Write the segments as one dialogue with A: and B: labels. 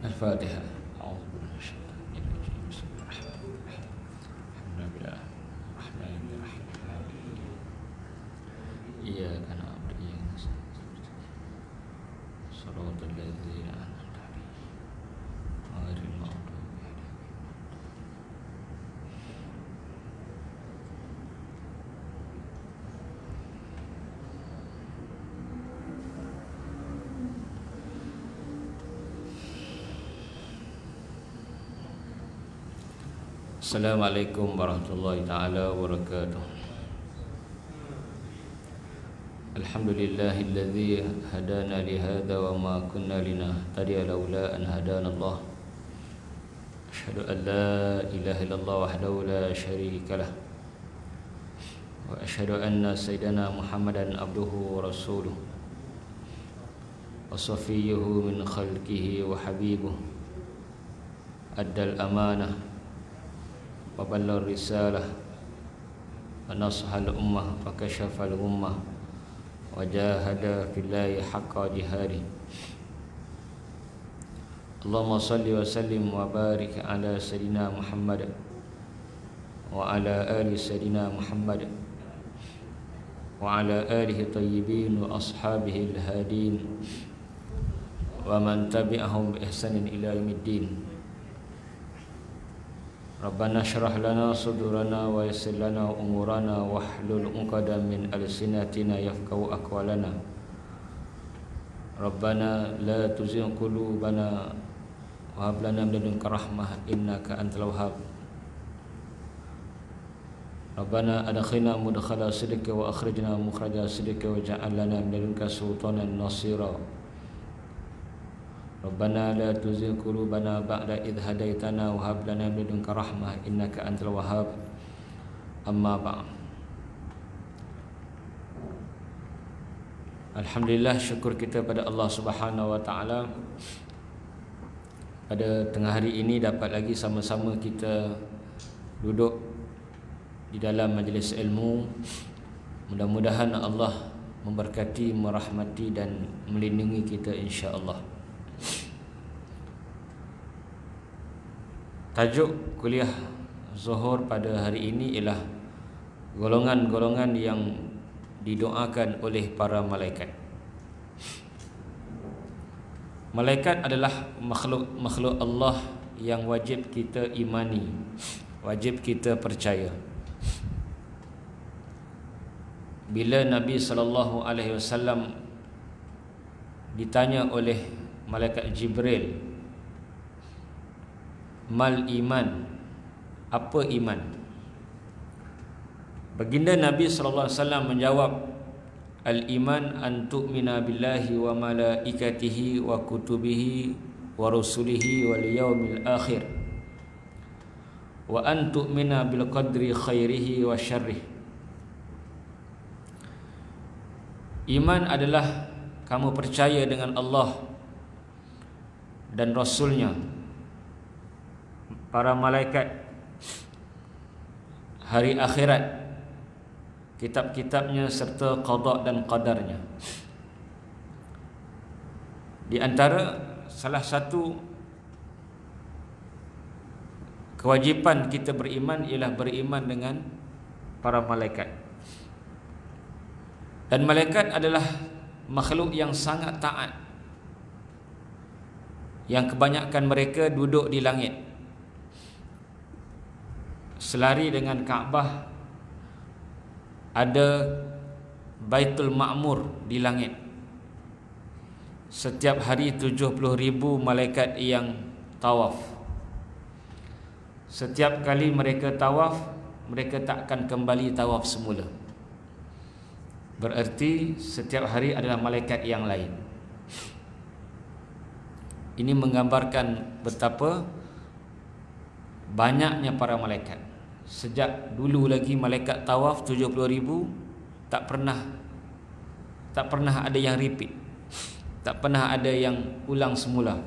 A: Al-Fatihah. A'udzu billahi minasyaitonir rajim. Bismillahirrahmanirrahim. Alhamdulillahirrahmanirrahim. Iyyaka na'budu wa iyyaka nasta'in. Shiratal ladzina an'amta 'alaihim ghairil maghdubi 'alaihim. Assalamualaikum warahmatullahi ta'ala wabarakatuh. Alhamdulillahilladzi hadana lihada wa ma kunna linahtadiya laula an hadana Allah. Asyhadu an la ilaha illallah wahdahu la syarika lah. Wa asyhadu anna sayyidana Muhammadan abduhu wa rasuluh. Wa safiyyuhu min khalqihi wa habibuh. Addal amanah wa ballar risalah wa nasahal ummah wa kashafal ummah wa jahada fillahi haqqa jihadi. Allahumma salli wa sallim wa barik ala sayyidina Muhammad wa ala ali sayyidina Muhammad wa ala alihi tayyibin wa ashabihi al-hadin wa man tabi'ahum bi ihsanin ila yaumiddin. Rabbana syrah lana sudurana wa yassir lana umurana wahlul 'uqdatam min alsinatina yafqahu aqwalana. Rabbana la tuzigh qulubana wa hab lana min ladunka rahmah innaka antal wahhab. Rabbana adkhilna mudkhala sidqika wa akhrijna mukhraja sidqika waj'al lana min ladunka sultanan nasira. Rabbana la tuzigh qulubana ba'da idh hadaitana wa hab lana min ladunka rahmah innaka antal wahhab. Amma ba'd. Alhamdulillah, syukur kita pada Allah Subhanahu wa taala, pada tengah hari ini dapat lagi sama-sama kita duduk di dalam majlis ilmu. Mudah-mudahan Allah memberkati, merahmati dan melindungi kita insya-Allah. Tajuk kuliah Zuhur pada hari ini ialah golongan-golongan yang didoakan oleh para malaikat. Malaikat adalah makhluk Allah yang wajib kita imani, wajib kita percaya. Bila Nabi SAW ditanya oleh malaikat Jibril, mal iman, apa iman? Baginda Nabi SAW menjawab, al iman an tu'mina billahi wa malaikatihi wa kutubihi wa rusulihi wal yaumil akhir wa an tu'mina bil qadri khairihi wa syarrih. Iman adalah kamu percaya dengan Allah dan Rasulnya, para malaikat, hari akhirat, kitab-kitabnya serta qada dan qadarnya. Di antara salah satu kewajipan kita beriman ialah beriman dengan para malaikat. Dan malaikat adalah makhluk yang sangat taat, yang kebanyakan mereka duduk di langit, selari dengan Kaabah. Ada Baitul Ma'mur di langit. Setiap hari 70,000 malaikat yang tawaf. Setiap kali mereka tawaf, mereka tak akan kembali tawaf semula. Berarti setiap hari adalah malaikat yang lain. Ini menggambarkan betapa banyaknya para malaikat. Sejak dulu lagi malaikat tawaf 70,000, tak pernah ada yang repeat, tak pernah ada yang ulang semula.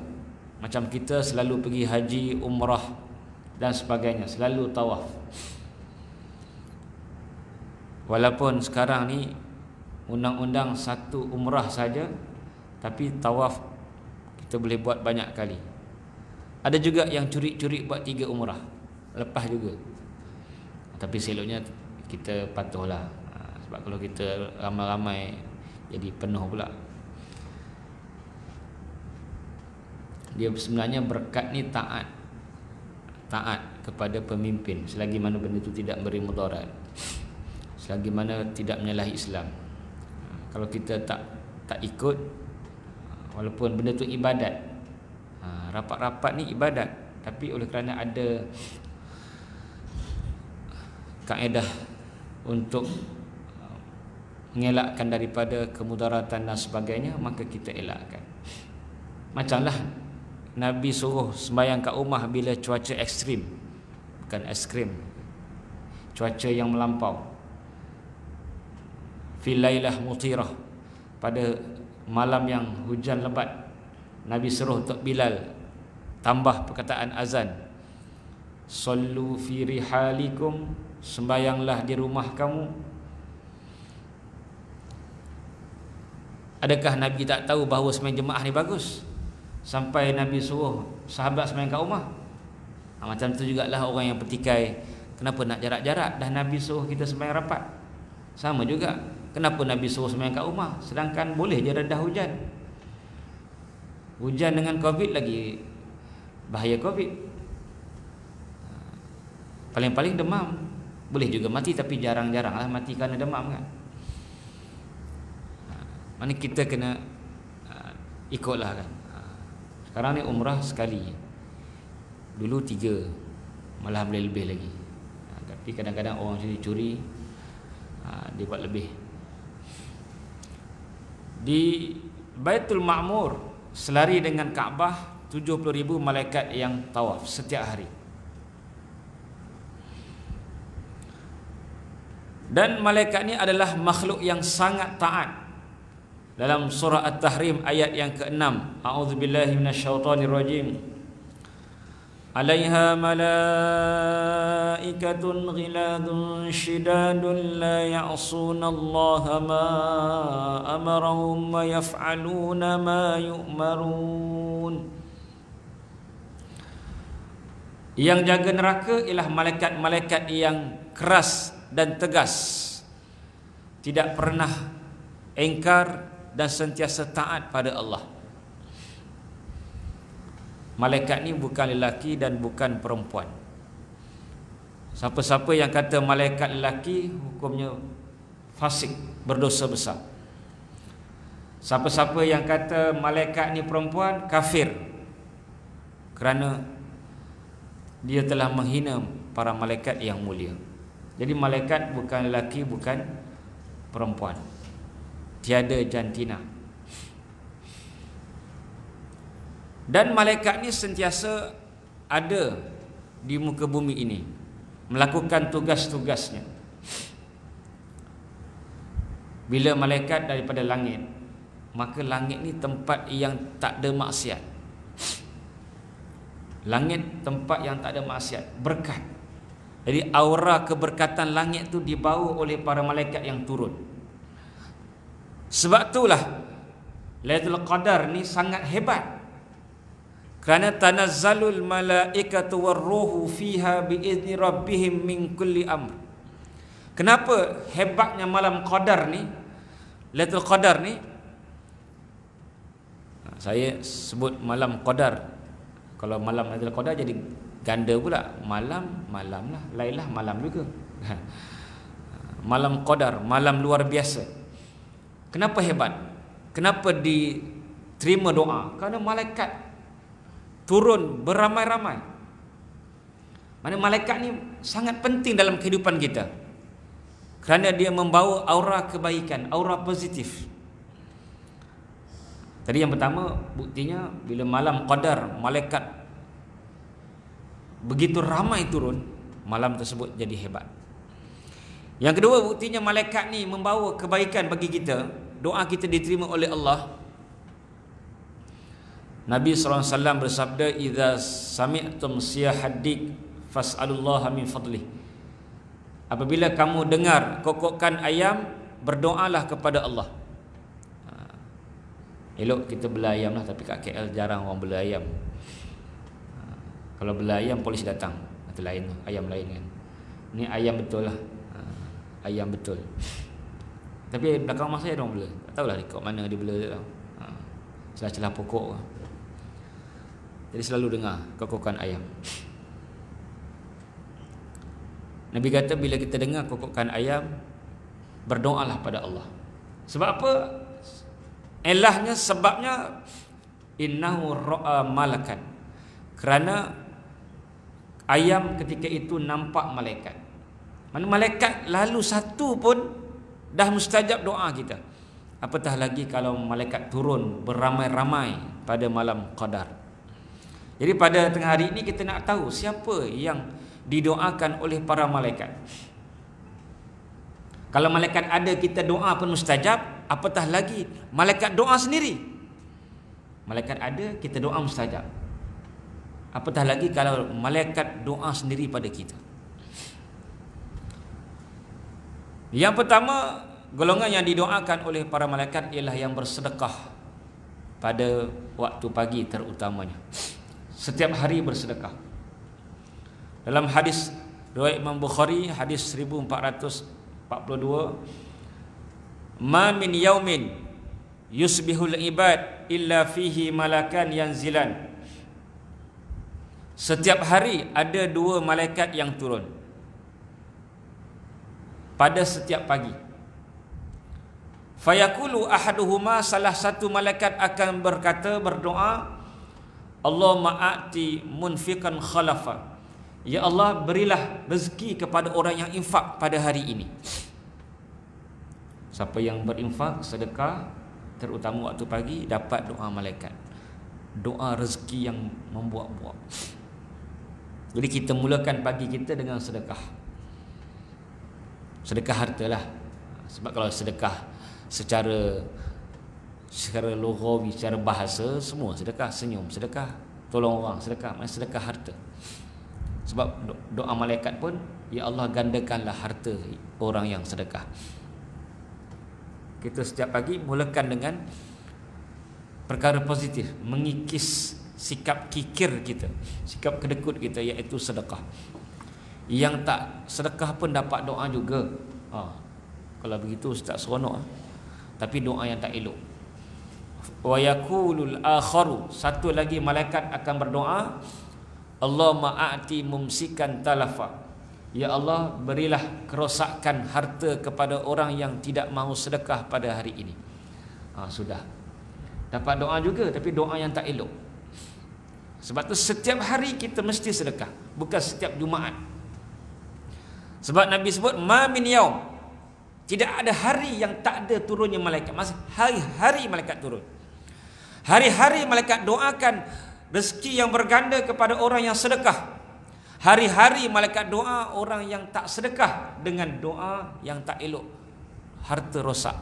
A: Macam kita selalu pergi haji, umrah dan sebagainya, selalu tawaf. Walaupun sekarang ni undang-undang satu umrah saja, tapi tawaf kita boleh buat banyak kali. Ada juga yang curi-curi buat 3 umrah, lepas juga. Tapi seloknya kita patuhlah, sebab kalau kita ramai-ramai jadi penuh pula. Dia sebenarnya berkat ni taat kepada pemimpin, selagi mana benda itu tidak beri mudarat, selagi mana tidak menyalahi Islam. Kalau kita tak ikut, walaupun benda itu ibadat, rapat-rapat ni ibadat, tapi oleh kerana ada kaedah untuk mengelakkan daripada kemudaratan dan sebagainya, maka kita elakkan. Macamlah Nabi suruh sembahyang kat rumah bila cuaca ekstrim, bukan ekstrim, cuaca yang melampau. Fil lailah mutirah, pada malam yang hujan lebat, Nabi suruh untuk Bilal tambah perkataan azan, sallu fi rihalikum, sembayanglah di rumah kamu. Adakah Nabi tak tahu bahawa sembahyang jemaah ni bagus sampai Nabi suruh sahabat sembahyang kat rumah? Macam tu jugalah orang yang petikai, kenapa nak jarak-jarak, dah Nabi suruh kita sembahyang rapat. Sama juga, kenapa Nabi suruh sembahyang kat rumah sedangkan boleh je redah hujan. Hujan dengan Covid lagi bahaya Covid. Paling-paling demam, boleh juga mati, tapi jarang-jarang lah mati kerana demam kan. Mana kita kena ikutlah kan. Sekarang ni umrah sekali, dulu 3, malah boleh lebih lagi. Tapi kadang-kadang orang curi-curi, dia buat lebih. Di Baitul Ma'mur selari dengan Kaabah 70,000 malaikat yang tawaf setiap hari. Dan malaikat ni adalah makhluk yang sangat taat. Dalam surah At-Tahrim ayat yang ke-6, a'udzubillahi minasyaitonirrajim, alaiha malaikatun ghiladun shidadun la ya'sunallaha ma amarahum wa yaf'aluna ma yu'marun. Yang jaga neraka ialah malaikat-malaikat yang keras dan tegas, tidak pernah engkar dan sentiasa taat pada Allah. Malaikat ni bukan lelaki dan bukan perempuan. Siapa-siapa yang kata malaikat lelaki, hukumnya fasik, berdosa besar. Siapa-siapa yang kata malaikat ni perempuan, kafir, kerana dia telah menghina para malaikat yang mulia. Jadi malaikat bukan lelaki, bukan perempuan, tiada jantina. Dan malaikat ni sentiasa ada di muka bumi ini, melakukan tugas-tugasnya. Bila malaikat daripada langit, maka langit ni tempat yang tak ada maksiat. Langit tempat yang tak ada maksiat, berkat. Jadi aura keberkatan langit tu dibawa oleh para malaikat yang turun. Sebab itulah Lailatul Qadar ni sangat hebat, kerana tanazzalul malaikatu warruhu fiha biizni rabbihim min kulli amr. Kenapa hebatnya malam Qadar ni, Lailatul Qadar ni? Saya sebut malam Qadar. Kalau malam Lailatul Qadar jadi ganda pula. Malam lah, Lailah malam juga. Malam Qadar, malam luar biasa. Kenapa hebat? Kenapa diterima doa? Kerana malaikat turun beramai-ramai. Mana malaikat ni sangat penting dalam kehidupan kita, kerana dia membawa aura kebaikan, aura positif. Tadi yang pertama, buktinya bila malam Qadar malaikat begitu ramai turun, malam tersebut jadi hebat. Yang kedua, buktinya malaikat ni membawa kebaikan bagi kita, doa kita diterima oleh Allah. Nabi SAW bersabda, "Idza sami'tum siyahaddik fas'alullaha min fadlih." Apabila kamu dengar kokokan ayam, berdoalah kepada Allah. Elok kita bela ayam lah, tapi kat KL jarang orang bela ayam. Kalau bela ayam polis datang, atau lain ayam lain kan. Ni ayam betul lah. Ayam betul. Tapi belakang rumah saya orang bela. Tak tahulah dekat mana dia bela tak tahu. Celah-celah pokok. Jadi selalu dengar kokokan ayam. Nabi kata bila kita dengar kokokan ayam, berdoalah pada Allah. Sebab apa? Elahnya, sebabnya innahu ra'a malakan. Kerana ayam ketika itu nampak malaikat. Mana malaikat lalu satu pun dah mustajab doa kita. Apatah lagi kalau malaikat turun beramai-ramai pada malam Qadar. Jadi pada tengah hari ini kita nak tahu siapa yang didoakan oleh para malaikat. Kalau malaikat ada kita doa pun mustajab, apatah lagi malaikat doa sendiri. Malaikat ada kita doa mustajab. Apatah lagi kalau malaikat doa sendiri pada kita. Yang pertama, golongan yang didoakan oleh para malaikat ialah yang bersedekah pada waktu pagi terutamanya. Setiap hari bersedekah. Dalam hadis riwayat Imam Bukhari, hadis 1442, "Ma min yaumin yusbihul ibad illa fihi malakan yanzilan." Setiap hari ada 2 malaikat yang turun pada setiap pagi. Fayaqulu ahaduhuma, salah satu malaikat akan berkata, berdoa, Allahumma a'ti munfiqan khalafa. Ya Allah, berilah rezeki kepada orang yang infak pada hari ini. Siapa yang berinfak, sedekah, terutama waktu pagi, dapat doa malaikat. Doa rezeki yang membuak-buak. Jadi kita mulakan pagi kita dengan sedekah. Sedekah hartalah. Sebab kalau sedekah secara lughawi, secara bahasa, semua sedekah. Senyum sedekah, tolong orang sedekah, sedekah harta. Sebab doa malaikat pun, ya Allah gandakanlah harta orang yang sedekah. Kita setiap pagi mulakan dengan perkara positif, mengikis sikap kikir kita, sikap kedekut kita, iaitu sedekah. Yang tak sedekah pun dapat doa juga. Kalau begitu tak seronok. Tapi doa yang tak elok. Wa yaqulul akharu, satu lagi malaikat akan berdoa, Allahumma a'ti mumsikan talafa. Ya Allah, berilah kerosakan harta kepada orang yang tidak mahu sedekah pada hari ini. Sudah. Dapat doa juga, tapi doa yang tak elok. Sebab tu setiap hari kita mesti sedekah, bukan setiap Jumaat. Sebab Nabi sebut ma min yaum, tidak ada hari yang tak ada turunnya malaikat. Masih hari-hari malaikat turun. Hari-hari malaikat doakan rezeki yang berganda kepada orang yang sedekah. Hari-hari malaikat doa orang yang tak sedekah dengan doa yang tak elok. Harta rosak.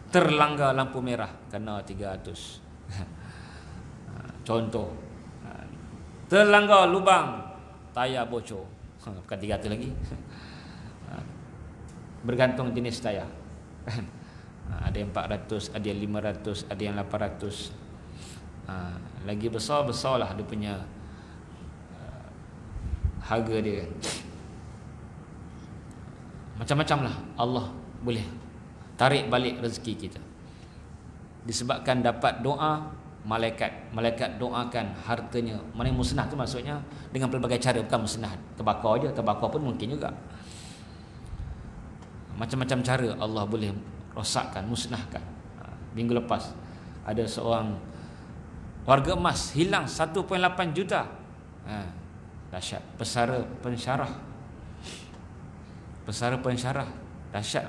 A: Terlanggar lampu merah, kena 300. Contoh. Terlanggar lubang, tayar bocor. Bukan 300 lagi. Bergantung jenis tayar. Ada yang 400, ada yang 500, ada yang 800. Lagi besar-besarlah dia punya harga dia. Macam-macam lah Allah boleh tarik balik rezeki kita. Disebabkan dapat doa malaikat. Malaikat doakan hartanya. Mana yang musnah tu maksudnya dengan pelbagai cara, bukan musnah terbakar je. Terbakar pun mungkin juga. Macam-macam cara Allah boleh rosakkan, musnahkan. Minggu lepas ada seorang warga emas hilang 1.8 juta. Dahsyat. Pesara pensyarah. Pesara pensyarah. Dahsyat.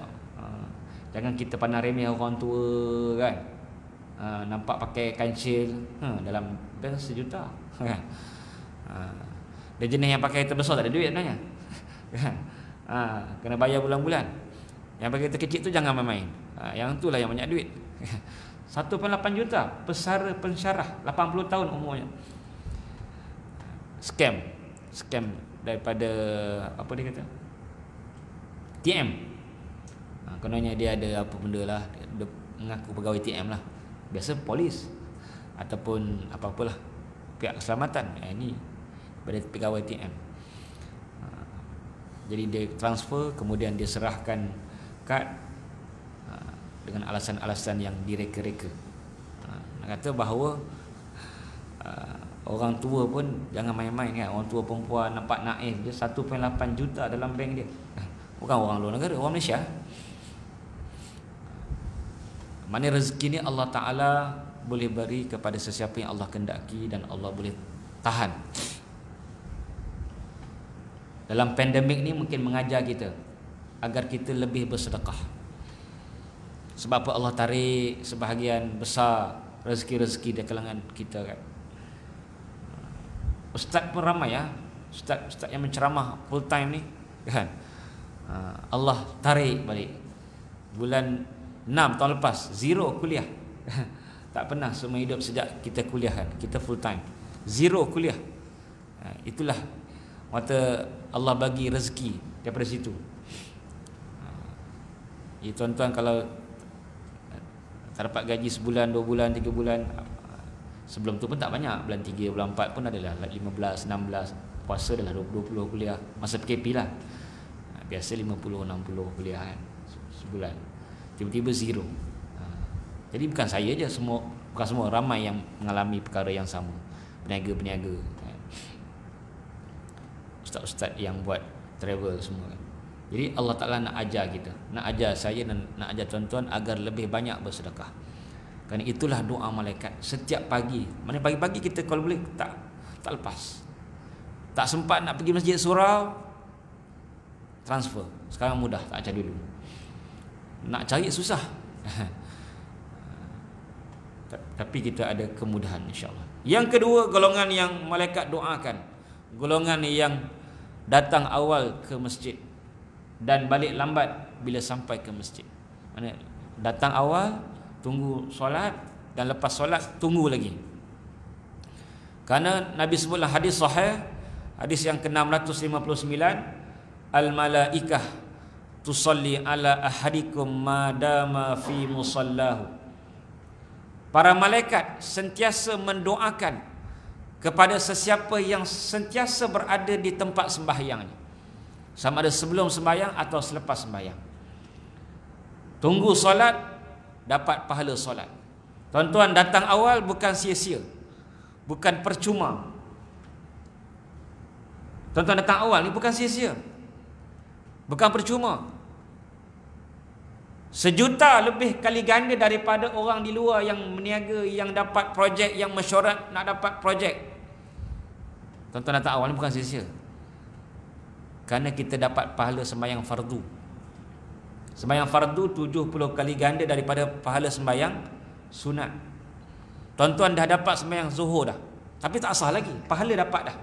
A: Jangan kita pandang remeh orang tua kan. Nampak pakai kancil, dalam bank 1 juta. Dia jenis yang pakai terbesar tak ada duit sebenarnya. Kena bayar bulan-bulan. Yang pakai terkecil tu jangan main-main. Yang tu lah yang banyak duit. 1.8 juta. Pesara pensyarah, 80 tahun umurnya. Scam daripada apa dia kata? TM. Kononnya dia ada apa benda lah, dia mengaku pegawai TM lah. Biasa polis ataupun apa-apalah. pihak keselamatan. Ini pada pegawai ATM. Jadi dia transfer, kemudian dia serahkan kad dengan alasan-alasan yang direka-reka. Nak kata bahawa orang tua pun jangan main-main kan. Orang tua perempuan nampak naif, dia 1.8 juta dalam bank dia. Bukan orang luar negara, orang Malaysia. Mana rezeki ni Allah Ta'ala boleh beri kepada sesiapa yang Allah kendaki, dan Allah boleh tahan. Dalam pandemik ni mungkin mengajar kita agar kita lebih bersedekah. Sebab apa Allah tarik sebahagian besar rezeki-rezeki di kalangan kita kan. Ustaz pun ramai ya, ustaz yang menceramah full time ni kan. Allah tarik balik. Bulan 6 tahun lepas zero kuliah. Tak pernah semua hidup sejak kita kuliah kan. Kita full time. Zero kuliah. Itulah mata Allah bagi rezeki daripada situ. Ya tuan-tuan, kalau tak dapat gaji sebulan, 2 bulan, 3 bulan, sebelum tu pun tak banyak. Bulan 3, bulan 4 pun adalah 15, 16. Puasa adalah 20 kuliah. Masa PKP lah. Biasa 50, 60 kuliah kan sebulan. Tiba-tiba zero. Jadi bukan saya je, bukan semua, ramai yang mengalami perkara yang sama. Peniaga-peniaga, ustaz-ustaz yang buat travel semua kan. Jadi Allah Ta'ala nak ajar kita, nak ajar saya dan nak ajar tuan-tuan agar lebih banyak bersedekah. Kerana itulah doa malaikat setiap pagi. Mana pagi-pagi kita kalau boleh tak lepas. Tak sempat nak pergi masjid surau, transfer. Sekarang mudah, tak macam dulu. Nak cari susah. Tapi kita ada kemudahan insya-Allah. Yang kedua, golongan yang malaikat doakan, golongan yang datang awal ke masjid dan balik lambat bila sampai ke masjid. Mana datang awal, tunggu solat, dan lepas solat tunggu lagi. Karena Nabi sebutlah hadis sahih, hadis yang ke-659, al-malaikah tusalli ala ahadikum madama fi musallahu. Para malaikat sentiasa mendoakan kepada sesiapa yang sentiasa berada di tempat sembahyangnya, sama ada sebelum sembahyang atau selepas sembahyang. Tunggu solat, dapat pahala solat. Tuan-tuan, datang awal bukan sia-sia, bukan percuma. Tuan-tuan datang awal ni bukan sia-sia, bukan percuma. 1 juta lebih kali ganda daripada orang di luar yang meniaga, yang dapat projek, yang mesyuarat nak dapat projek. Tuan-tuan datang awal ni bukan sia-sia, kerana kita dapat pahala sembahyang fardu. Sembahyang fardu 70 kali ganda daripada pahala sembahyang sunat. Tuan-tuan dah dapat sembahyang zuhur dah, tapi tak sah lagi, pahala dapat dah.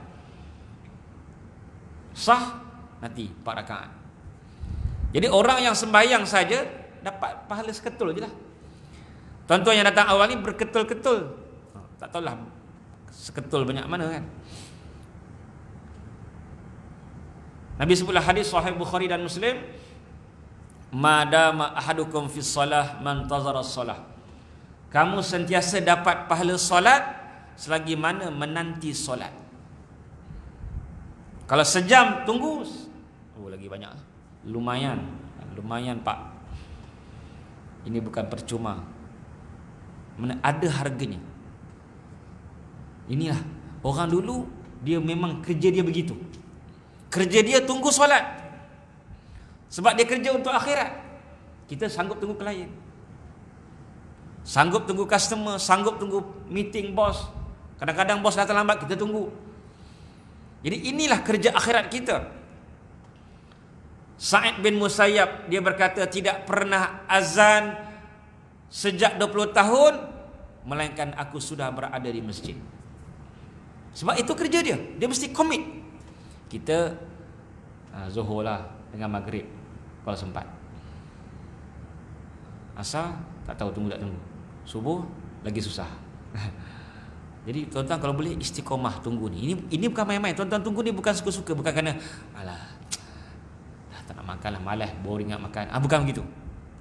A: Sah nanti 4 rakaat. Jadi orang yang sembahyang saja dapat pahala seketul je lah. Tuan-tuan yang datang awal ni berketul-ketul, tak tahulah seketul banyak mana kan. Nabi sebutlah hadis sahih Bukhari dan Muslim, madama ahadukum fis salah mantazara salah. Kamu sentiasa dapat pahala solat selagi mana menanti solat. Kalau sejam tunggu, lagi banyak. Lumayan Pak. Ini bukan percuma, mana ada harganya. Inilah orang dulu, dia memang kerja dia begitu. Kerja dia tunggu solat, sebab dia kerja untuk akhirat. Kita sanggup tunggu klien, sanggup tunggu customer, sanggup tunggu meeting bos. Kadang-kadang bos datang lambat, kita tunggu. Jadi inilah kerja akhirat kita. Sa'id bin Musayyab dia berkata, tidak pernah azan sejak 20 tahun melainkan aku sudah berada di masjid. Sebab itu kerja dia, dia mesti komit. Kita zuhur lah dengan maghrib kalau sempat. Asar tak tahu tunggu tak tunggu. Subuh lagi susah. Jadi tuan-tuan kalau boleh istiqomah tunggu ni. Ini bukan main-main. Tuan-tuan tunggu ni bukan suka-suka, bukan kerana alah tak nak makan lah, malas, boring nak makan. Bukan begitu.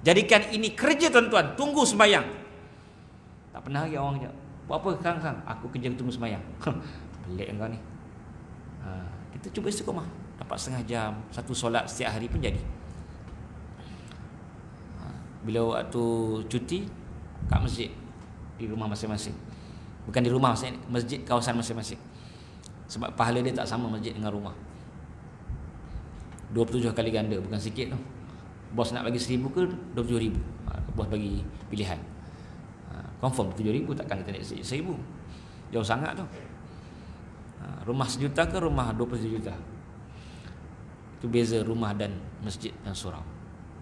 A: Jadikan ini kerja tuan-tuan. Tunggu sembahyang. Tak pernah lagi orang kejap. Buat apa kang? Aku kerja tunggu sembahyang. Pelik engkau ni. Kita cuba istiqamah, dapat setengah jam, satu solat setiap hari pun jadi. Bila waktu cuti kat masjid di rumah masing-masing. Bukan di rumah, maksudnya masjid kawasan masing-masing. Sebab pahala dia tak sama masjid dengan rumah. 27 kali ganda, bukan sikit tu. Bos nak bagi 1,000 ke 27,000. Bos bagi pilihan. Confirm 7,000, takkan kita nak 1,000. Jauh sangat tu. Rumah 1 juta ke rumah 27 juta. Itu beza rumah dan masjid dan surau.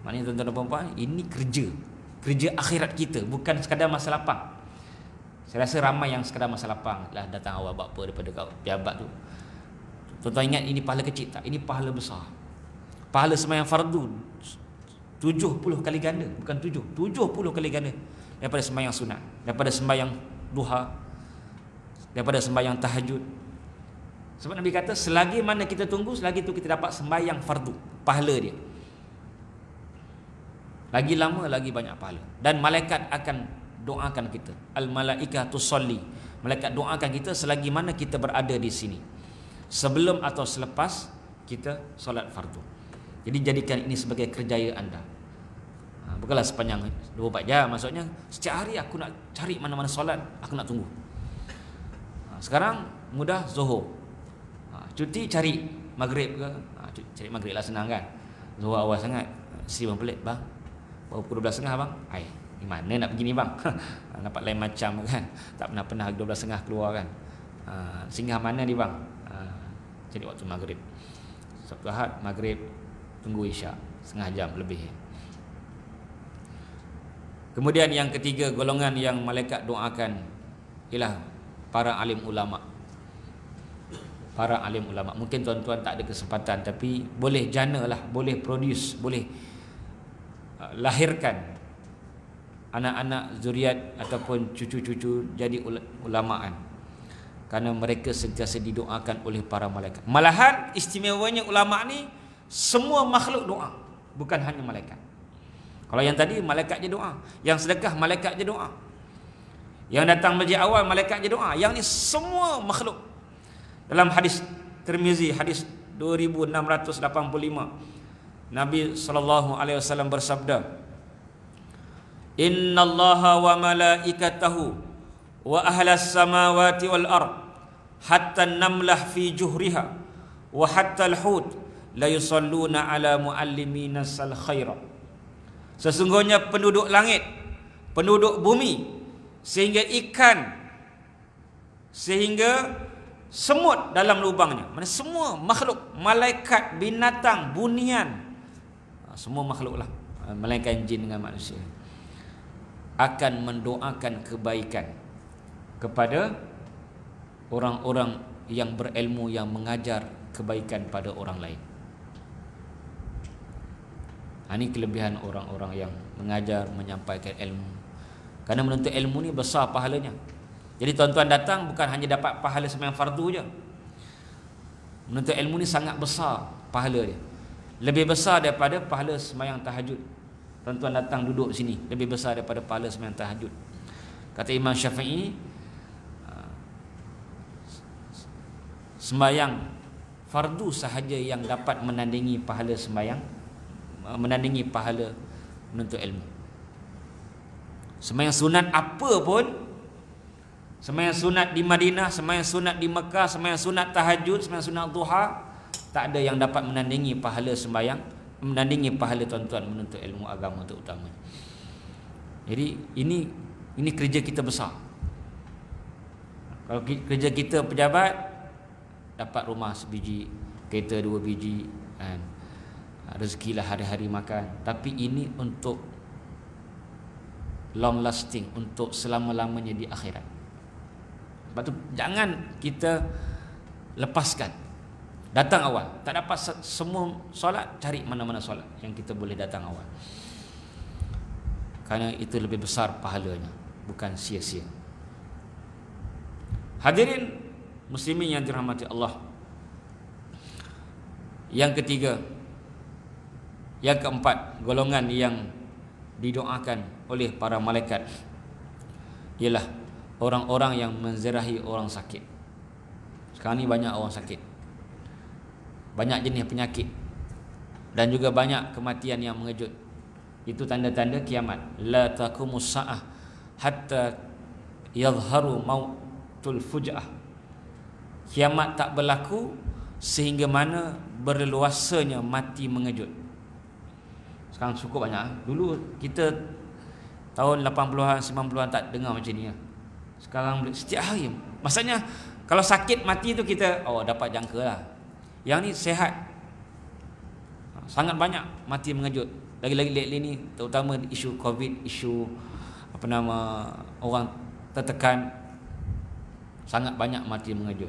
A: Maknanya tuan-tuan dan puan-puan, ini kerja akhirat kita, bukan sekadar masa lapang. Saya rasa ramai yang sekadar masa lapang lah datang awal buat apa daripada kau pejabat tu. Tuan-tuan ingat ini pahala kecil tak? Ini pahala besar. Pahala sembahyang fardu 70 kali ganda, bukan 70 kali ganda daripada sembahyang sunat, daripada sembahyang duha, daripada sembahyang tahajud. Sebab Nabi kata selagi mana kita tunggu, selagi tu kita dapat sembahyang fardu, pahala dia. Lagi lama lagi banyak pahala. Dan malaikat akan doakan kita. Al malaikatu tusolli. Malaikat doakan kita selagi mana kita berada di sini, sebelum atau selepas kita solat fardu. Jadi jadikan ini sebagai kerjaya anda. Bukanlah sepanjang 24 jam. Maksudnya setiap hari aku nak cari mana-mana solat, aku nak tunggu. Sekarang mudah Zuhur. Cuti cari maghrib ke? Cari maghrib lah, senang kan. Zuhur awal sangat. Isteri bang pelik, bang baru pukul 12.30 bang. Di mana nak pergi ni bang? Nampak lain macam kan. Tak pernah 12.30 keluar kan. Singgah mana ni bang? Jadi waktu maghrib. Sabtu Ahad maghrib, tunggu isyak setengah jam lebih. Kemudian yang ketiga, golongan yang malaikat doakan ialah para alim ulama. Para alim ulama. Mungkin tuan-tuan tak ada kesempatan, tapi boleh jana lah, boleh produce, boleh lahirkan anak-anak zuriat ataupun cucu-cucu jadi ulamaan, kerana mereka sentiasa didoakan oleh para malaikat. Malahan istimewanya ulama ni semua makhluk doa, bukan hanya malaikat. Kalau yang tadi malaikat je doa, yang sedekah malaikat je doa, yang datang masjid awal malaikat je doa, yang ni semua makhluk. Dalam hadis Tirmizi, hadis 2685, Nabi SAW bersabda, Innallaha wa malaikatahu wa ahlas samawati wal ard hatta namlah fi juhriha wa hatta al-hut la yusalluna ala muallimina sal khaira. Sesungguhnya penduduk langit, penduduk bumi, sehingga ikan, sehingga semut dalam lubangnya, mana semua makhluk, malaikat, binatang, bunian, semua makhluk lah, melainkan jin dengan manusia, akan mendoakan kebaikan kepada orang-orang yang berilmu, yang mengajar kebaikan pada orang lain. Ini kelebihan orang-orang yang mengajar, menyampaikan ilmu. Kerana menuntut ilmu ni besar pahalanya. Jadi tuan-tuan datang bukan hanya dapat pahala sembahyang fardu je. Menuntut ilmu ni sangat besar pahala dia. Lebih besar daripada pahala sembahyang tahajud. Tuan-tuan datang duduk sini, lebih besar daripada pahala sembahyang tahajud. Kata Imam Syafi'i, sembahyang fardu sahaja yang dapat menandingi pahala sembahyang, menandingi pahala menuntut ilmu. Sembahyang sunat apa pun, sembahyang sunat di Madinah, sembahyang sunat di Mekah, sembahyang sunat tahajud, sembahyang sunat duha, tak ada yang dapat menandingi pahala sembahyang, menandingi pahala tuan-tuan menuntut ilmu agama terutama. Jadi ini kerja kita besar. Kalau kerja kita pejabat, dapat rumah sebiji, kereta 2 biji, kan, rezekilah hari-hari makan. Tapi ini untuk long lasting, untuk selama-lamanya di akhirat. Sebab tu jangan kita lepaskan. Datang awal, tak dapat semua solat, cari mana-mana solat yang kita boleh datang awal, kerana itu lebih besar pahalanya, bukan sia-sia. Hadirin muslimin yang dirahmati Allah, yang ketiga, yang keempat, golongan yang didoakan oleh para malaikat ialah orang-orang yang menziarahi orang sakit. Sekarang ni banyak orang sakit, banyak jenis penyakit, dan juga banyak kematian yang mengejut. Itu tanda-tanda kiamat. La taqumus sa'ah hatta yadhharu mautul fuja'ah. Kiamat tak berlaku sehingga mana berleluasanya mati mengejut. Sekarang cukup banyak. Dulu kita tahun 80-an 90-an tak dengar macam ni. Sekarang setiap hari. Maksudnya kalau sakit mati tu kita dapat jangka lah. Yang ni sihat, sangat banyak mati mengejut. Lagi-lagi lately ni, terutama isu COVID, isu orang tertekan, sangat banyak mati mengejut.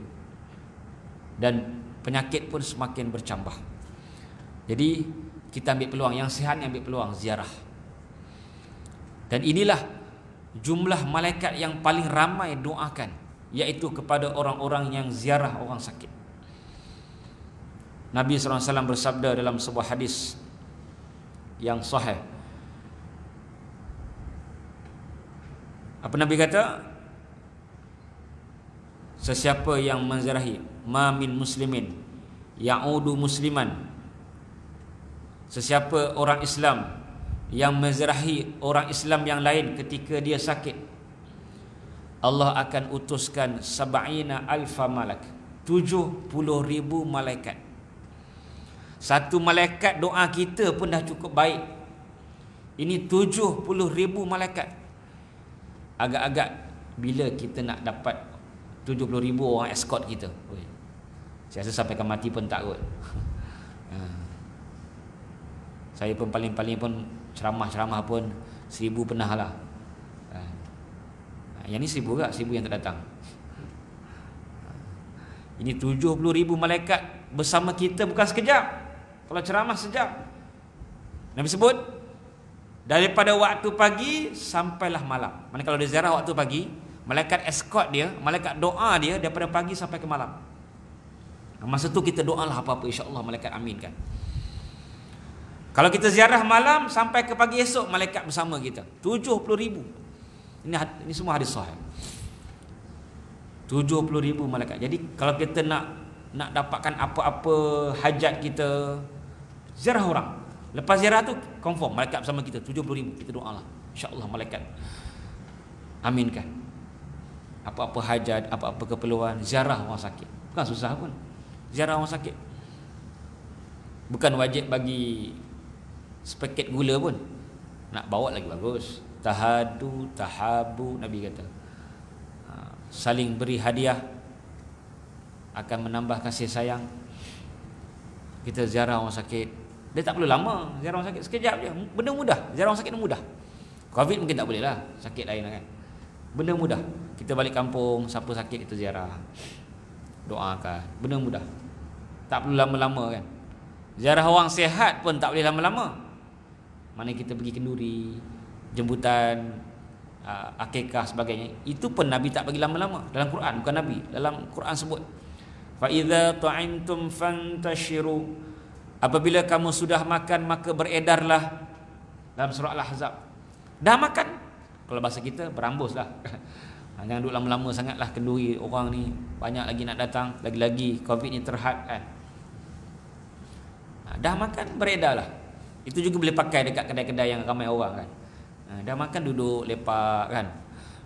A: Dan penyakit pun semakin bercambah. Jadi kita ambil peluang, yang sihat ni ambil peluang ziarah. Dan inilah jumlah malaikat yang paling ramai doakan, iaitu kepada orang-orang yang ziarah orang sakit. Nabi SAW bersabda dalam sebuah hadis yang sahih. Apa Nabi kata? Sesiapa yang menziarahi, ma min muslimin ya'udu musliman, sesiapa orang Islam yang menziarahi orang Islam yang lain ketika dia sakit, Allah akan utuskan 70,000 malak, 70,000 malaikat. Satu malaikat doa kita pun dah cukup baik. Ini 70,000 malaikat. Agak-agak bila kita nak dapat 70,000 orang escort kita? Saya rasa sampai ke mati pun tak kot. Saya pun paling-paling pun ceramah pun 1,000 pernah lah. Yang ni 1,000 ke? 1,000 yang tak datang. Ini 70,000 malaikat bersama kita bukan sekejap. Kalau ceramah sejam. Nabi sebut daripada waktu pagi sampailah malam. Mana kalau dia ziarah waktu pagi, malaikat escort dia, malaikat doa dia daripada pagi sampai ke malam. Masa tu kita doalah apa-apa, insya-Allah malaikat aminkan. Kalau kita ziarah malam sampai ke pagi esok, malaikat bersama kita 70,000. Ini semua hadis sahih. 70,000 malaikat. Jadi kalau kita nak dapatkan apa-apa hajat kita, ziarah orang. Lepas ziarah tu confirm malaikat bersama kita 70,000. Kita doalah, insya-Allah malaikat aminkan. Apa-apa hajat, apa-apa keperluan, ziarah orang sakit. Bukan susah pun. Ziarah orang sakit. Bukan wajib bagi sepaket gula pun. Nak bawa lagi bagus. Tahadu, tahabu, Nabi kata. Saling beri hadiah akan menambah kasih sayang. Kita ziarah orang sakit, dia tak perlu lama. Ziarah orang sakit sekejap je, benda mudah. Ziarah orang sakit ni mudah. COVID mungkin tak boleh lah, sakit lain kan. Benda mudah. Kita balik kampung, siapa sakit kita ziarah, doakan. Benda mudah, tak perlu lama-lama kan. Ziarah orang sihat pun tak boleh lama-lama. Mana kita pergi kenduri, jemputan, akikah sebagainya, itu pun Nabi tak bagi lama-lama. Dalam Quran, bukan Nabi, dalam Quran sebut, fa idza ta'imtum fantashiru, apabila kamu sudah makan maka beredarlah. Dalam surah Al-Ahzab, dah makan, kalau bahasa kita berambuslah. Jangan duduk lama-lama sangatlah kenduri, orang ni banyak lagi nak datang, lagi-lagi COVID ni terhad kan. Dah makan beredarlah. Itu juga boleh pakai dekat kedai-kedai yang ramai orang kan. Dah makan duduk lepak kan,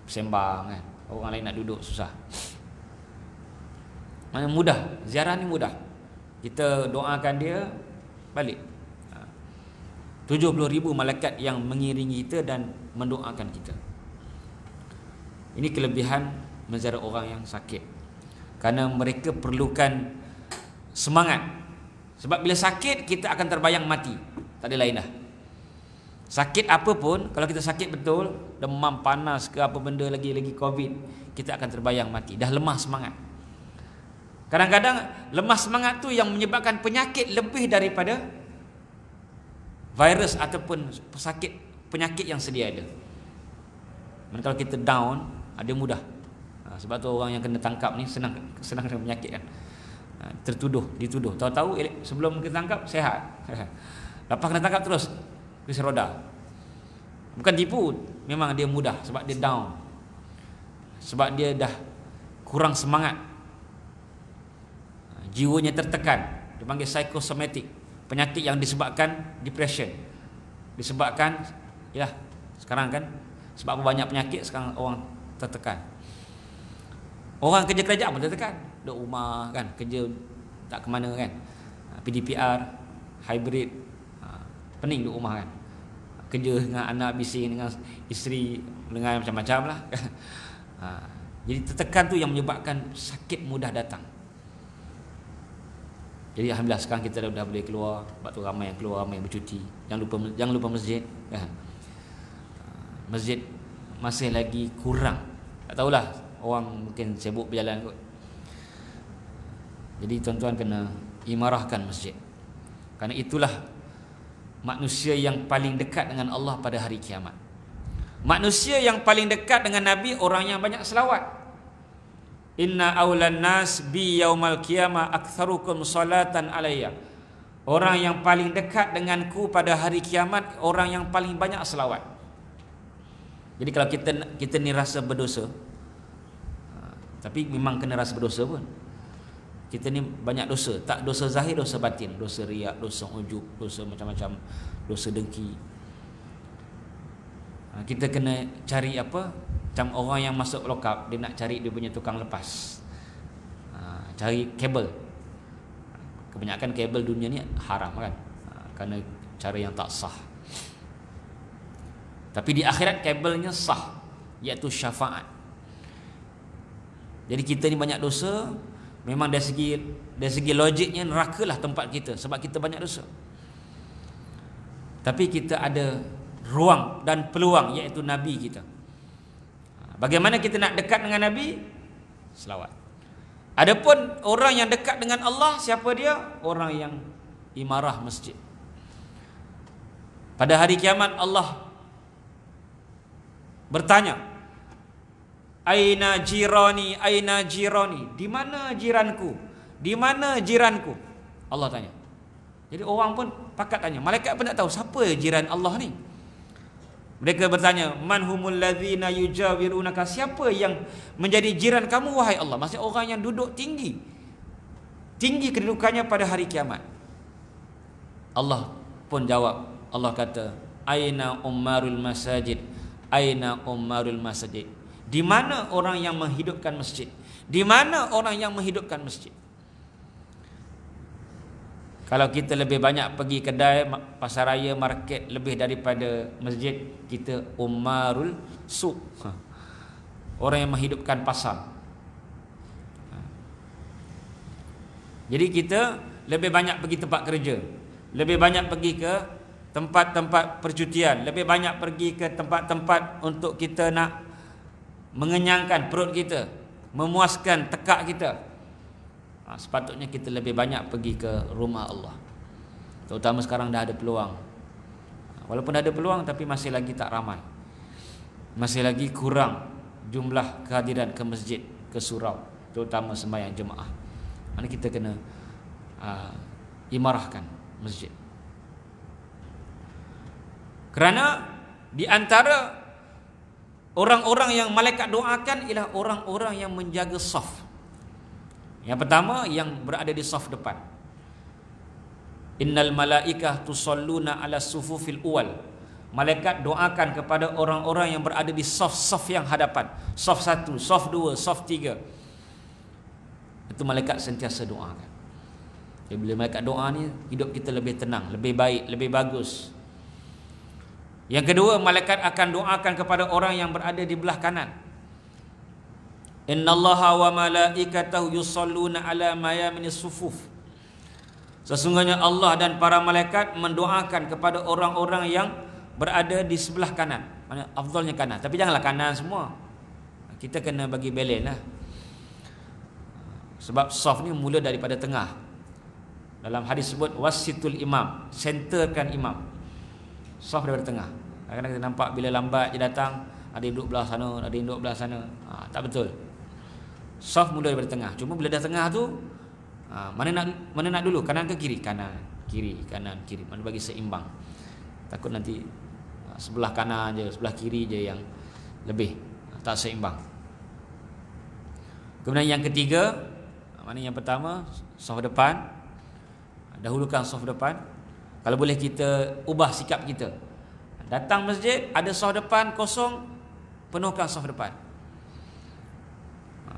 A: bersembang kan. Orang lain nak duduk susah. Mudah, ziarah ni mudah. Kita doakan dia balik. 70,000 malaikat yang mengiringi kita dan mendoakan kita. Ini kelebihan menziarah orang yang sakit. Karena mereka perlukan semangat. Sebab bila sakit kita akan terbayang mati. Tak ada lain dah. Sakit apa pun, kalau kita sakit betul, demam panas ke apa benda lagi COVID, kita akan terbayang mati. Dah lemah semangat. Kadang-kadang lemah semangat tu yang menyebabkan penyakit lebih daripada virus ataupun penyakit yang sedia ada. Kalau kita down, ada mudah. Sebab tu orang yang kena tangkap ni senang kena penyakit kan. Dituduh. Tahu-tahu sebelum kita tangkap sehat. Lepas kena tangkap terus kursi roda. Bukan tipu, memang dia mudah sebab dia down.
B: sebab dia dah kurang semangat, jiwanya tertekan. Dipanggil psikosomatik, penyakit yang disebabkan depression, disebabkan ya sekarang kan sebab banyak penyakit sekarang orang tertekan. Orang kerja kerajaan pun tertekan, duduk rumah kan, kerja tak ke mana kan, PDPR, hybrid, pening duduk rumah kan, kerja dengan anak, bising dengan isteri, dengan macam-macam lah. Jadi tertekan tu yang menyebabkan sakit mudah datang. Jadi alhamdulillah sekarang kita dah boleh keluar, sebab tu ramai yang keluar, ramai yang bercuti. Jangan lupa masjid kan. Masjid masih lagi kurang. Tak tahulah, orang mungkin sibuk berjalan kot. Jadi tuan-tuan kena imarahkan masjid. Kerana itulah manusia yang paling dekat dengan Allah pada hari kiamat. Manusia yang paling dekat dengan Nabi, orang yang banyak selawat. Inna awlan nas bi yaumal qiyamah aktsarukum salatan alayya. Orang yang paling dekat denganku pada hari kiamat, orang yang paling banyak selawat. Jadi kalau kita ni rasa berdosa, tapi memang kena rasa berdosa pun. Kita ni banyak dosa, tak dosa zahir, dosa batin, dosa riak, dosa ujub, dosa macam-macam, dosa dengki. Kita kena cari apa? Macam orang yang masuk lokap, dia nak cari dia punya tukang lepas, cari kabel. Kebanyakan kabel dunia ni haram kan, kerana cara yang tak sah. Tapi di akhirat kabelnya sah, iaitu syafaat. Jadi kita ni banyak dosa. Memang dari segi logiknya nerakalah tempat kita, sebab kita banyak dosa. Tapi kita ada ruang dan peluang, iaitu Nabi kita. Bagaimana kita nak dekat dengan Nabi? Selawat. Adapun orang yang dekat dengan Allah, siapa dia? Orang yang imarah masjid. Pada hari kiamat Allah bertanya, Aina jirani, aina jirani. Di mana jiranku? Di mana jiranku? Allah tanya. Jadi orang pun pakat tanya. Malaikat pun tak tahu siapa jiran Allah ni. Mereka bertanya, man humul ladzina yujawirunaka, siapa yang menjadi jiran kamu wahai Allah? Maksudnya orang yang duduk tinggi kedudukannya pada hari kiamat. Allah pun jawab. Allah kata, aina ummarul masajid, aina ummarul masajid. Di mana orang yang menghidupkan masjid? Di mana orang yang menghidupkan masjid? Kalau kita lebih banyak pergi kedai, pasar raya, market lebih daripada masjid, kita ummarul suq, orang yang menghidupkan pasar. Jadi kita lebih banyak pergi tempat kerja, lebih banyak pergi ke tempat-tempat percutian, lebih banyak pergi ke tempat-tempat untuk kita nak mengenyangkan perut kita, memuaskan tekak kita. Sepatutnya kita lebih banyak pergi ke rumah Allah. Terutama sekarang dah ada peluang. Walaupun dah ada peluang, tapi masih lagi tak ramai, masih lagi kurang jumlah kehadiran ke masjid, ke surau, terutama sembahyang jemaah. Mana kita kena imarahkan masjid. Kerana di antara orang-orang yang malaikat doakan ialah orang-orang yang menjaga saf. Yang pertama, yang berada di saf depan. Innal malaikah tusalluna ala sufufil uwal. Malaikat doakan kepada orang-orang yang berada di saf-saf yang hadapan. Saf 1, saf 2, saf 3. Itu malaikat sentiasa doakan. Jadi bila malaikat doa ni, hidup kita lebih tenang, lebih baik, lebih bagus. Yang kedua, malaikat akan doakan kepada orang yang berada di belah kanan. Innallaha wa malaikatahu yusalluna ala mayaminis sufuf. Sesungguhnya Allah dan para malaikat mendoakan kepada orang-orang yang berada di sebelah kanan. Maksudnya afdalnya kanan, tapi janganlah kanan semua. Kita kena bagi balance lah. Sebab saf ni mula daripada tengah. Dalam hadis sebut wasitul imam, centerkan imam. Saf daripada tengah. Kadang-kadang kita nampak bila lambat dia datang, ada yang duduk belah sana, ada yang duduk belah sana. Tak betul. Saf mula daripada tengah. Cuma bila dah tengah tu, mana nak dulu, kanan ke kiri? Kanan, kiri, kanan, kiri. Mana bagi seimbang. Takut nanti sebelah kanan je, sebelah kiri je yang lebih tak seimbang. Kemudian yang ketiga, mana yang pertama, saf depan. Dahulukan saf depan. Kalau boleh kita ubah sikap kita. Datang masjid, ada saf depan kosong, penuhkan saf depan.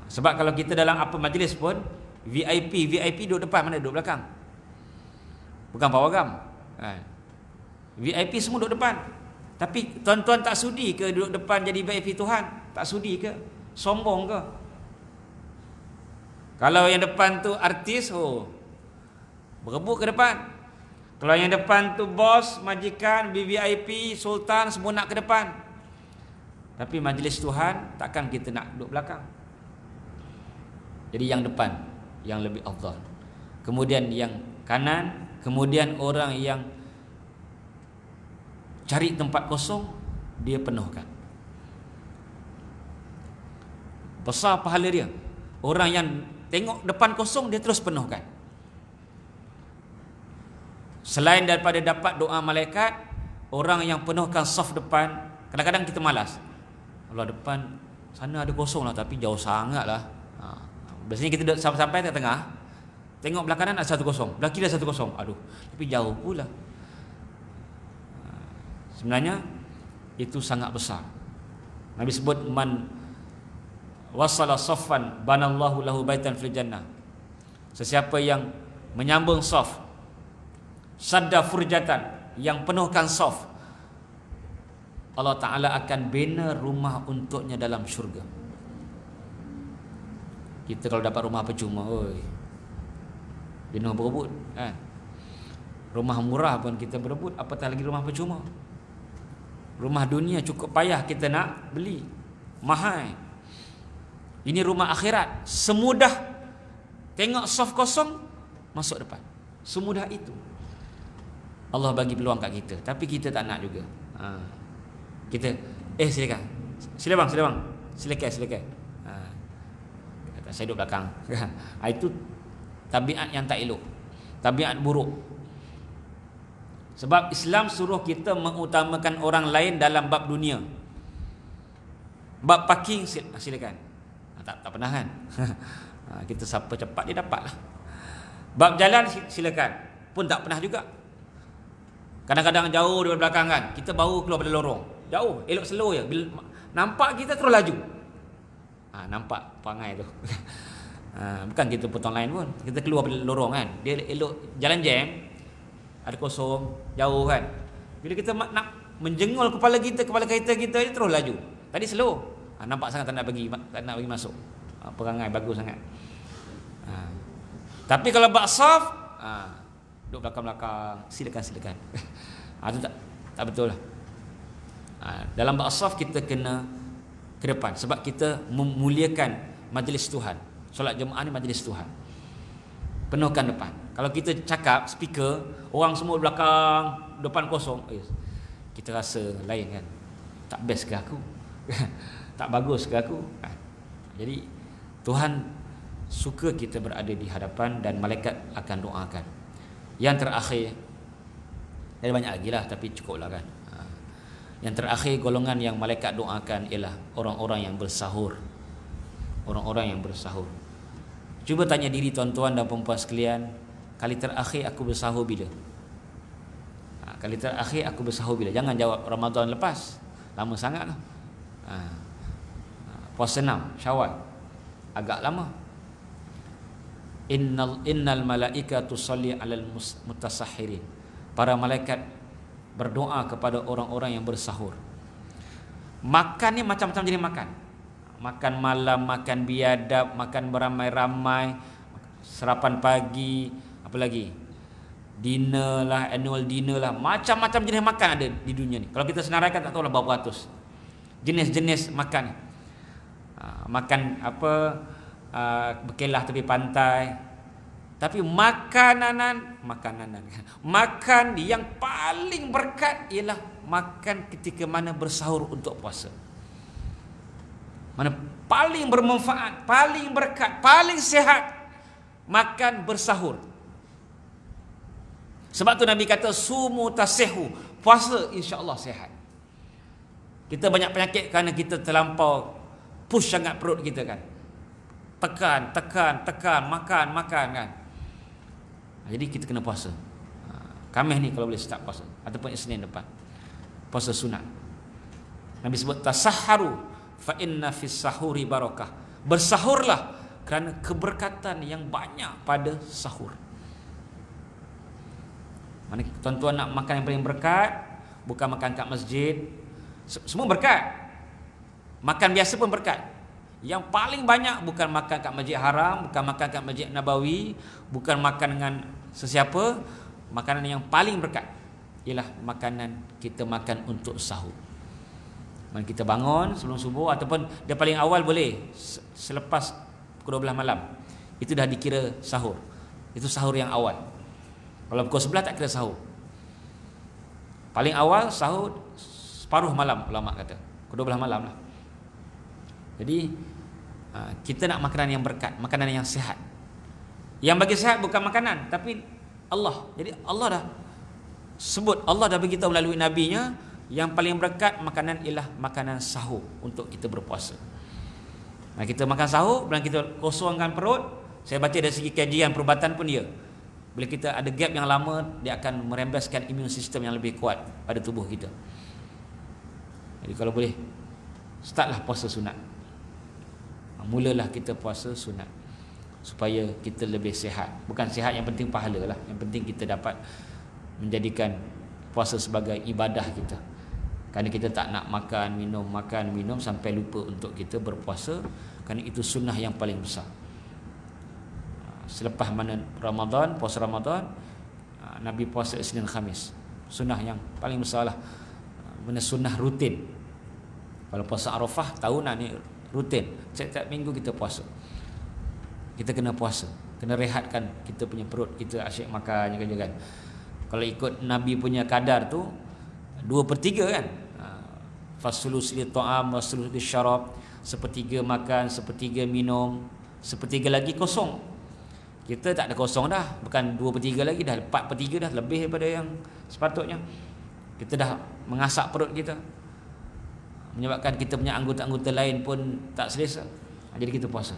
B: Sebab kalau kita dalam apa majlis pun, VIP duduk depan, mana duduk belakang. Bukan pawagam. VIP semua duduk depan. Tapi tuan-tuan tak sudi ke duduk depan jadi VIP Tuhan? Tak sudi ke? Sombong ke? Kalau yang depan tu artis, berebut ke depan. Kalau yang depan tu bos, majikan, VIP, sultan, semua nak ke depan. Tapi majlis Tuhan, takkan kita nak duduk belakang. Jadi yang depan yang lebih afdal. Kemudian yang kanan, kemudian orang yang cari tempat kosong, dia penuhkan. Besar pahala dia. Orang yang tengok depan kosong, dia terus penuhkan. Selain daripada dapat doa malaikat, orang yang penuhkan saf depan, kadang-kadang kita malas. Allah, depan sana ada kosong lah, tapi jauh sangat lah. Biasanya kita sampai ke tengah, tengok belah kanan ada satu kosong, belah kiri ada satu kosong. Aduh, tapi jauh pula. Sebenarnya itu sangat besar. Nabi sebut, man wasala saffan banallahu lahu baitan fil jannah. Sesiapa yang menyambung saf, sadda furjatan, yang penuhkan saf, Allah Ta'ala akan bina rumah untuknya dalam syurga. Kita kalau dapat rumah percuma, bina berebut kan? Rumah murah pun kita berebut, apatah lagi rumah percuma. Rumah dunia cukup payah kita nak beli, mahal. Ini rumah akhirat, semudah tengok saf kosong, masuk depan. Semudah itu Allah bagi peluang kat kita, tapi kita tak nak juga. Kita silakan. Sila bang. Silakan. Kata saya duduk belakang. Itu tabiat yang tak elok. Tabiat buruk. Sebab Islam suruh kita mengutamakan orang lain dalam bab dunia. Bab parking silakan. Tak pernah kan? Kita siapa cepat dia dapatlah. Bab jalan silakan. Pun tak pernah juga. Kadang-kadang jauh dari belakang kan, kita baru keluar dari lorong. Jauh, elok slow je. Bila nampak kita terus laju. Nampak perangai tu. Bukan kita potong line pun. Kita keluar dari lorong kan. Dia elok jalan jam, ada kosong, jauh kan. Bila kita nak menjengol kepala kereta kita je terus laju. Tadi slow. Nampak sangat tak nak bagi masuk. Perangai bagus sangat. Tapi kalau bab saf, duduk belakang-belakang, silakan. Itu tak betul lah. Dalam bab saf kita kena ke depan sebab kita memuliakan majlis Tuhan. Solat jemaah ni majlis Tuhan. Penuhkan depan. Kalau kita cakap speaker, orang semua belakang, depan kosong, kita rasa lain kan. Tak best ke aku? Tak bagus ke aku? Jadi Tuhan suka kita berada di hadapan dan malaikat akan doakan. Yang terakhir, ada banyak lagi lah tapi cukup lah kan. Yang terakhir golongan yang malaikat doakan ialah orang-orang yang bersahur. Orang-orang yang bersahur. Cuba tanya diri tuan-tuan dan puan-puan sekalian, kali terakhir aku bersahur bila? Kali terakhir aku bersahur bila? Jangan jawab Ramadan lepas, lama sangat lah. Puasa 6 Syawal, agak lama. Innal malaikatu tusalli 'alal mutasahhirin. Para malaikat berdoa kepada orang-orang yang bersahur. Makan ni macam-macam jenis makan. Makan malam, makan biadab, makan beramai-ramai, sarapan pagi, apa lagi? Dinner lah, annual dinner lah, macam-macam jenis makan ada di dunia ni. Kalau kita senaraikan tak tahu lah berapa ratus jenis-jenis makan. Makan apa? Berkelah tepi pantai. Tapi makanan yang paling berkat ialah makan ketika mana bersahur untuk puasa. Mana paling bermanfaat, paling berkat, paling sihat, makan bersahur. Sebab tu Nabi kata sumu tasihu, puasa insya-Allah sihat. Kita banyak penyakit kerana kita terlampau push sangat perut kita kan. tekan, makan kan. Jadi kita kena puasa. Khamis ni kalau boleh start puasa, ataupun Isnin depan puasa sunat. Nabi sebut tasahharu fa inna fis sahuri barakah. Bersahurlah kerana keberkatan yang banyak pada sahur. Mana tuan-tuan nak makan yang paling berkat, bukan makan kat masjid. Semua berkat. Makan biasa pun berkat. Yang paling banyak bukan makan kat Masjid Haram, bukan makan kat Masjid Nabawi, bukan makan dengan sesiapa. Makanan yang paling berkat ialah makanan kita makan untuk sahur. Mana kita bangun sebelum subuh, ataupun dia paling awal boleh selepas pukul 12 malam. Itu dah dikira sahur. Itu sahur yang awal. Kalau pukul 11 tak kira sahur. Paling awal sahur separuh malam, ulama kata. Pukul 12 malam lah. Jadi kita nak makanan yang berkat, makanan yang sihat. Yang bagi sihat bukan makanan, tapi Allah. Jadi Allah dah sebut, Allah dah beritahu melalui nabinya, yang paling berkat makanan ialah makanan sahur untuk kita berpuasa. Nah, kita makan sahur, bila kita kosongkan perut, saya baca dari segi kajian perubatan pun dia, bila kita ada gap yang lama, dia akan merembeskan imun sistem yang lebih kuat pada tubuh kita. Jadi kalau boleh, startlah puasa sunat. Mulalah kita puasa sunat supaya kita lebih sihat. Bukan sihat yang penting pahala lah, yang penting kita dapat menjadikan puasa sebagai ibadah kita. Kerana kita tak nak makan minum sampai lupa untuk kita berpuasa, kerana itu sunnah yang paling besar. Selepas mana Ramadan, puasa Ramadan, Nabi puasa Isnin Khamis. Sunnah yang paling besar lah. Benda sunnah rutin. Kalau puasa Arafah tahunan ni rutin. Setiap minggu kita puasa. Kita kena puasa, kena rehatkan kita punya perut, kita asyik makan kan. Kalau ikut Nabi punya kadar tu 2/3 kan. Fasulus li ta'am wa sulus li syarab, sepertiga makan, sepertiga minum, sepertiga lagi kosong. Kita tak ada kosong dah, bukan 2/3 lagi, dah 4/3 dah, lebih daripada yang sepatutnya. Kita dah mengasak perut kita, menyebabkan kita punya anggota-anggota lain pun tak selesa. Jadi kita puasa.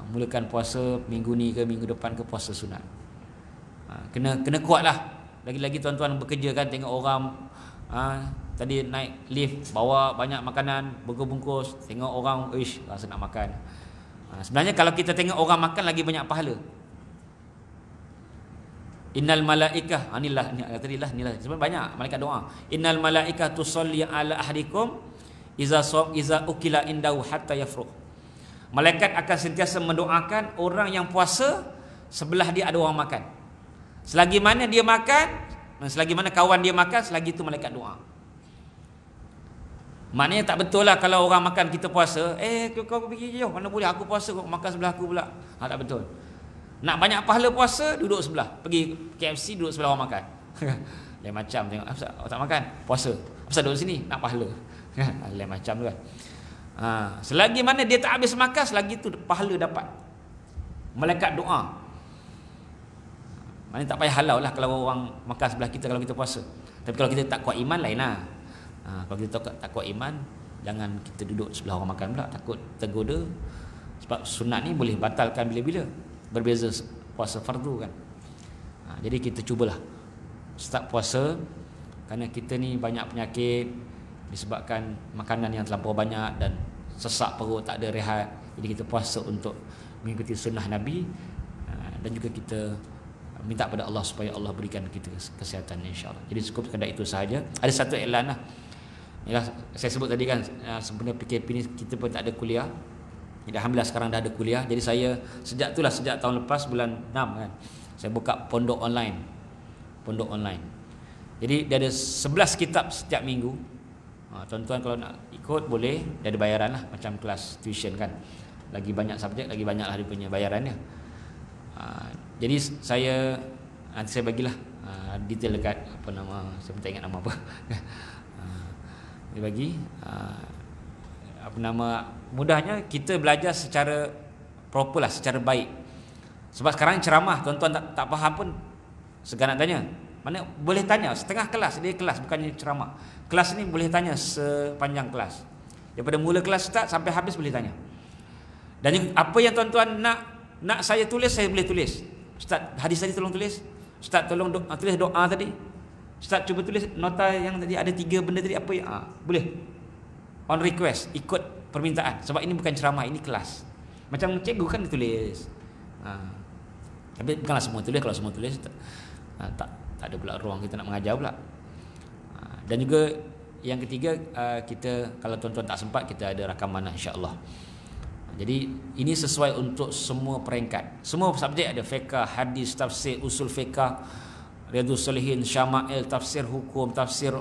B: Mulakan puasa minggu ni ke minggu depan ke puasa sunat. Kena kuatlah. Lagi-lagi tuan-tuan bekerja kan, tengok orang tadi naik lift bawa banyak makanan bungkus, tengok orang rasa nak makan. Sebenarnya kalau kita tengok orang makan lagi banyak pahala. Innal malaikah anilah tadilah inilah sebab banyak malaikat doa. Innal malaikah tusalli ala ahadikum iza ukila indahu hatta yafruq. Malaikat akan sentiasa mendoakan orang yang puasa sebelah dia ada orang makan. Selagi mana dia makan, selagi mana kawan dia makan, selagi itu malaikat doa. Maknanya tak betul lah kalau orang makan kita puasa, kau pergi jauh, mana boleh aku puasa kau makan sebelah aku pula. Tak betul. Nak banyak pahala puasa, duduk sebelah. Pergi KFC duduk sebelah orang makan. Lain macam tengok, apa tak makan? Puasa. Apa duduk sini? Nak pahala. Lain macam tu kan. Selagi mana dia tak habis makan, selagi tu pahala dapat. Malaikat doa. Maknanya tak payah halau lah kalau orang makan sebelah kita kalau kita puasa. Tapi kalau kita tak kuat iman, lain lah. Kalau kita tak kuat iman, jangan kita duduk sebelah orang makan pula, takut tergoda. Sebab sunat ni boleh batalkan bila-bila. Berbeza puasa fardu kan. Jadi kita cubalah start puasa, kerana kita ni banyak penyakit disebabkan makanan yang terlampau banyak dan sesak perut, tak ada rehat. Jadi kita puasa untuk mengikuti sunnah Nabi, dan juga kita minta pada Allah supaya Allah berikan kita kesihatan insya-Allah. Jadi cukup sekadar itu sahaja. Ada satu iklan lah. Yalah, saya sebut tadi kan, sebenarnya PKP ni kita pun tak ada kuliah. Jadi alhamdulillah sekarang dah ada kuliah. Jadi saya sejak tahun lepas bulan 6 kan, saya buka pondok online. Jadi dia ada 11 kitab setiap minggu. Tuan-tuan kalau nak ikut boleh, dia ada bayaran lah, macam kelas tuition kan. Lagi banyak subjek, lagi banyak lah dia punya bayarannya. Jadi nanti saya bagilah detail dekat apa nama, saya pun tak ingat nama apa. Dia bagi apa nama, mudahnya kita belajar secara proper lah, secara baik. Sebab sekarang ceramah tuan-tuan tak faham pun segan nak tanya. Mana boleh tanya setengah kelas, dia kelas bukannya ceramah. Kelas ni boleh tanya sepanjang kelas. Daripada mula kelas start sampai habis boleh tanya. Dan apa yang tuan-tuan nak saya tulis, saya boleh tulis. Ustaz, hadis tadi tolong tulis. Ustaz, tolong tulis doa tadi. Ustaz, cuba tulis nota yang tadi ada 3 benda tadi apa ya? Boleh. On request, ikut permintaan. Sebab ini bukan ceramah, ini kelas. Macam cikgu kan ditulis. Tapi bukanlah semua tulis. Kalau semua tulis tak ada pula ruang kita nak mengajar pula. Dan juga yang ketiga, kita kalau tuan-tuan tak sempat, kita ada rakaman insya-Allah. Jadi ini sesuai untuk semua peringkat. Semua subjek ada, fiqh, hadis, tafsir, usul fiqh, Riyadhus Shalihin, syama'il, tafsir hukum, tafsir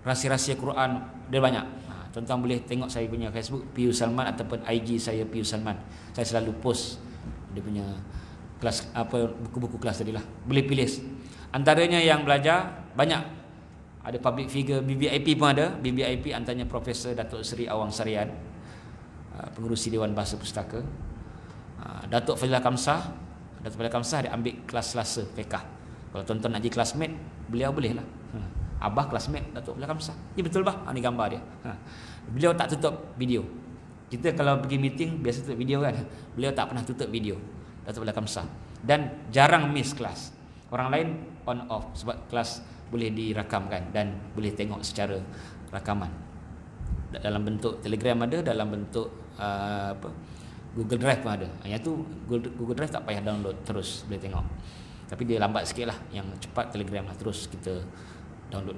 B: rahsia-rahsia Quran, dia banyak. Tuan-tuan boleh tengok saya punya Facebook Pius Salman ataupun IG saya Pius Salman. Saya selalu post dia punya kelas, buku-buku kelas tadilah. Boleh pilih. Antaranya yang belajar banyak. Ada public figure, BBIP pun ada. BBIP antaranya Profesor Datuk Seri Awang Sarian, pengerusi Dewan Bahasa Pustaka. Datuk Fadilah Kamsah. Datuk Fadilah Kamsah dia ambil kelas Selasa fiqh. Kalau tuan-tuan nak jadi classmate, beliau boleh lah. Abah classmate Datuk Fadilah Kamsah. Ya betul bah, ni gambar dia. Beliau tak tutup video. Kita kalau pergi meeting biasa tutup video kan. Beliau tak pernah tutup video, Datuk Fadilah Kamsah. Dan jarang miss kelas. Orang lain on off sebab kelas boleh dirakamkan dan boleh tengok secara rakaman. Dalam bentuk Telegram ada, dalam bentuk Google Drive pun ada. Yang tu Google Drive tak payah download, terus boleh tengok. Tapi dia lambat sikit lah. Yang cepat Telegram lah, terus kita download.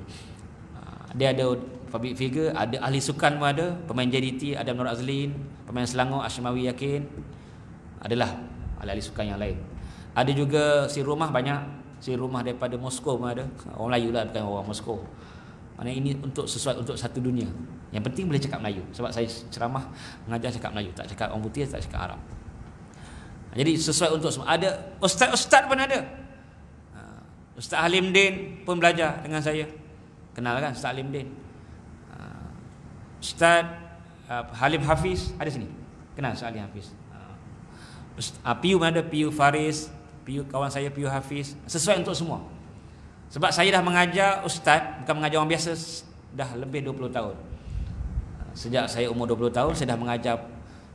B: Dia ada public figure, ada ahli sukan pun ada, pemain JDT ada Nur Azlin, pemain Selangor Ashmawi Yakin, adalah ahli sukan yang lain. Ada juga si rumah banyak. Si rumah daripada Moskow pun ada. Orang Melayu lah, bukan orang Moskow. Maknanya ini untuk sesuai untuk satu dunia. Yang penting boleh cakap Melayu. Sebab saya ceramah mengajar cakap Melayu, tak cakap orang putih, tak cakap Arab. Jadi sesuai untuk semua. Ada ustaz-ustaz pun ada. Ustaz Halim Din pun belajar dengan saya. Kenal kan Ustaz Halim Din? Ustaz Halim Hafiz ada sini. Kenal Ustaz Halim Hafiz? Piu pun ada, Piu Faris, Piu kawan saya Piu Hafiz. Sesuai untuk semua. Sebab saya dah mengajar ustaz, bukan mengajar orang biasa, dah lebih 20 tahun. Sejak saya umur 20 tahun saya dah mengajar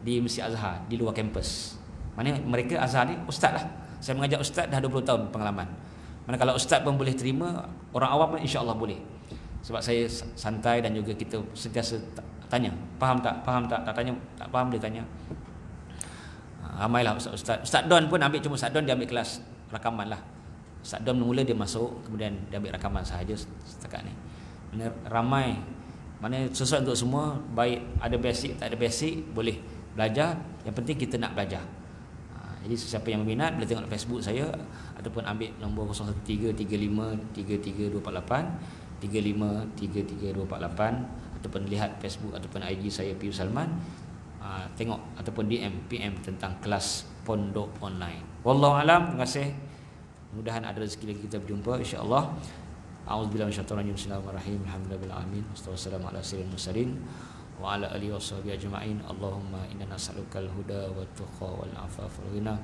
B: di Masjid Azhar, di luar kampus. Maknanya mereka Azhar ni ustaz lah. Saya mengajar ustaz dah 20 tahun pengalaman. Mana kalau ustaz pun boleh terima, orang awam pun insya-Allah boleh. Sebab saya santai dan juga kita sentiasa tanya, faham tak? Faham tak? Tak tanya, tak faham boleh tanya. Ramailah ustaz. Ustaz Don pun ambil, cuma Ustaz Don dia ambil kelas rakaman lah. Ustaz Don mula dia masuk, kemudian dia ambil rakaman sahaja setakat ni. Mana ramai, mana sesuai untuk semua, baik ada basic tak ada basic boleh belajar. Yang penting kita nak belajar. Jadi siapa yang berminat boleh tengok Facebook saya ataupun ambil nombor 013 35 33248 35 33248 ataupun lihat Facebook ataupun IG saya Pius Salman. Tengok ataupun PM tentang kelas pondok online. Wallahu alam. Terima kasih. Mudah-mudahan ada rezeki lagi kita berjumpa insya-Allah. A'udzubillahi minasyaitonir rajim. Bismillahirrahmanirrahim. Alhamdulillahil alamin. Wassalamu ala sayyidil mursalin wa ala alihi washabihi ajma'in. Allahumma inna nas'alukal huda wat tuqa wal afafa wal ghina.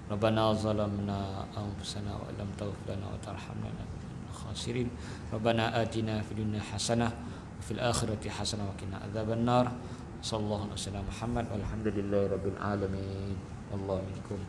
B: Rabbana zalamna anfusana wa lam taghfir lana wa tarhamna lanakunanna khasirin. Rabbana atina fid dunya hasanah wa fil akhirati hasanah wa qina adzaban nar. Sallallahu alaihi wasallam Muhammad walhamdulillahi rabbil alamin. Wallahu minkum.